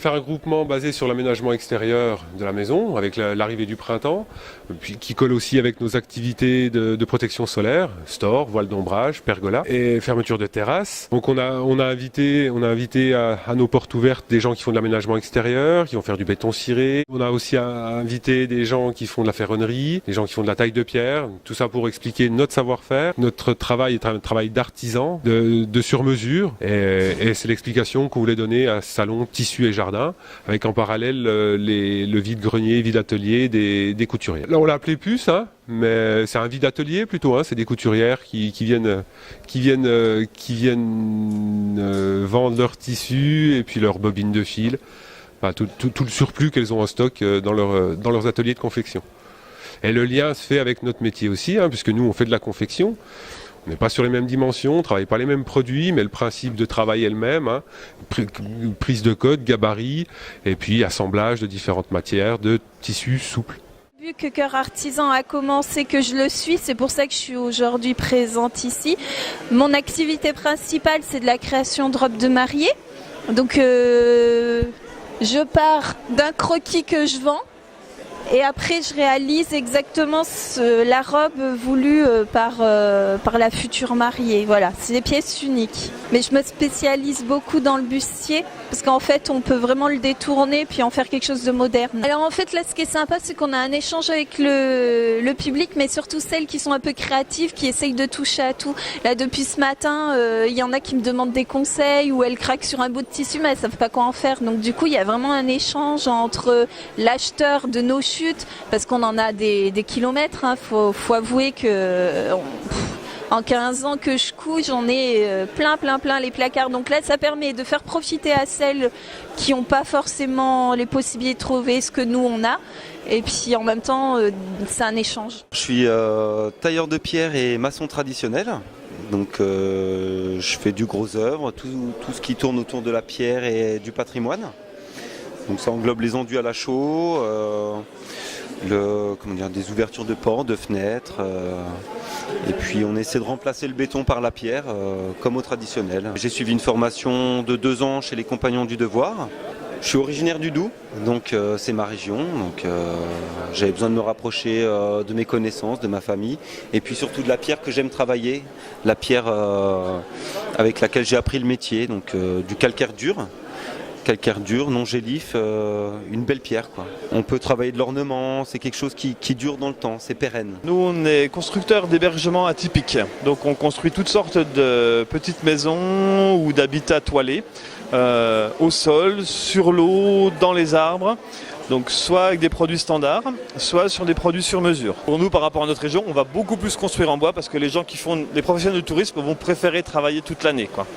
faire un groupement basé sur l'aménagement extérieur de la maison, avec l'arrivée du printemps, puis qui colle aussi avec nos activités de protection solaire, store, voile d'ombrage, pergola et fermeture de terrasse. Donc on a invité à nos portes ouvertes des gens qui font de l'aménagement extérieur, qui vont faire du béton ciré. On a aussi invité des gens qui font de la ferronnerie, des gens qui font de la taille de pierre, tout ça pour expliquer notre savoir-faire. Notre travail est un travail d'artisan, de sur-mesure, et c'est l'explication qu'on voulait donner à ce salon tissu et jardin, avec en parallèle le vide-grenier, vide-atelier des couturières. Là on l'a appelé puce, mais c'est un vide-atelier plutôt, c'est des couturières qui viennent vendre leurs tissus et puis leurs bobines de fil, enfin, tout le surplus qu'elles ont en stock dans leurs ateliers de confection. Et le lien se fait avec notre métier aussi, puisque nous on fait de la confection. On n'est pas sur les mêmes dimensions, on ne travaille pas les mêmes produits, mais le principe de travail est le même. Prise de code, gabarit, et puis assemblage de différentes matières, de tissus souples. Vu que Cœur Artisan a commencé, que je le suis, c'est pour ça que je suis aujourd'hui présente ici. Mon activité principale, c'est de la création de robes de mariée. Donc je pars d'un croquis que je vends. Et après, je réalise exactement la robe voulue par la future mariée. Voilà, c'est des pièces uniques. Mais je me spécialise beaucoup dans le bustier parce qu'en fait, on peut vraiment le détourner puis en faire quelque chose de moderne. Alors en fait, là, ce qui est sympa, c'est qu'on a un échange avec le public, mais surtout celles qui sont un peu créatives, qui essayent de toucher à tout. Là, depuis ce matin, il y en a qui me demandent des conseils ou elles craquent sur un bout de tissu, mais elles savent pas quoi en faire. Donc du coup, il y a vraiment un échange entre l'acheteur de nos chutes, parce qu'on en a des kilomètres, faut avouer que en 15 ans que je couds, j'en ai plein les placards. Donc là, ça permet de faire profiter à celles qui n'ont pas forcément les possibilités de trouver ce que nous on a. Et puis en même temps, c'est un échange. Je suis tailleur de pierre et maçon traditionnel. Donc je fais du gros œuvre, tout ce qui tourne autour de la pierre et du patrimoine. Donc ça englobe les enduits à la chaux, des ouvertures de portes, de fenêtres. Et puis on essaie de remplacer le béton par la pierre, comme au traditionnel. J'ai suivi une formation de 2 ans chez les Compagnons du Devoir. Je suis originaire du Doubs, donc c'est ma région. Donc j'avais besoin de me rapprocher de mes connaissances, de ma famille. Et puis surtout de la pierre que j'aime travailler, la pierre avec laquelle j'ai appris le métier, donc du calcaire dur. Calcaire dur, non gélif, une belle pierre, quoi. On peut travailler de l'ornement, c'est quelque chose qui dure dans le temps, c'est pérenne. Nous, on est constructeurs d'hébergements atypiques. Donc on construit toutes sortes de petites maisons ou d'habitats toilés, au sol, sur l'eau, dans les arbres. Donc soit avec des produits standards, soit sur des produits sur mesure. Pour nous, par rapport à notre région, on va beaucoup plus construire en bois parce que les professionnels de tourisme vont préférer travailler toute l'année, quoi.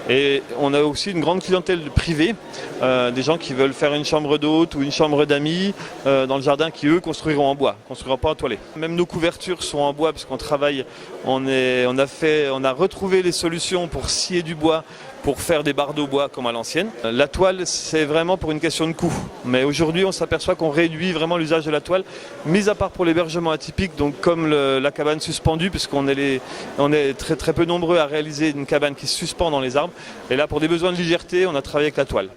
Et on a aussi une grande clientèle privée, des gens qui veulent faire une chambre d'hôte ou une chambre d'amis dans le jardin qui, eux, construiront en bois, construiront pas en toilé. Même nos couvertures sont en bois puisqu'on travaille, on a retrouvé les solutions pour scier du bois, pour faire des bardeaux bois comme à l'ancienne. La toile, c'est vraiment pour une question de coût. Mais aujourd'hui, on s'aperçoit qu'on réduit vraiment l'usage de la toile, mis à part pour l'hébergement atypique, donc comme la cabane suspendue, puisqu'on est très, très peu nombreux à réaliser une cabane qui se suspend dans les arbres. Et là, pour des besoins de légèreté, on a travaillé avec la toile.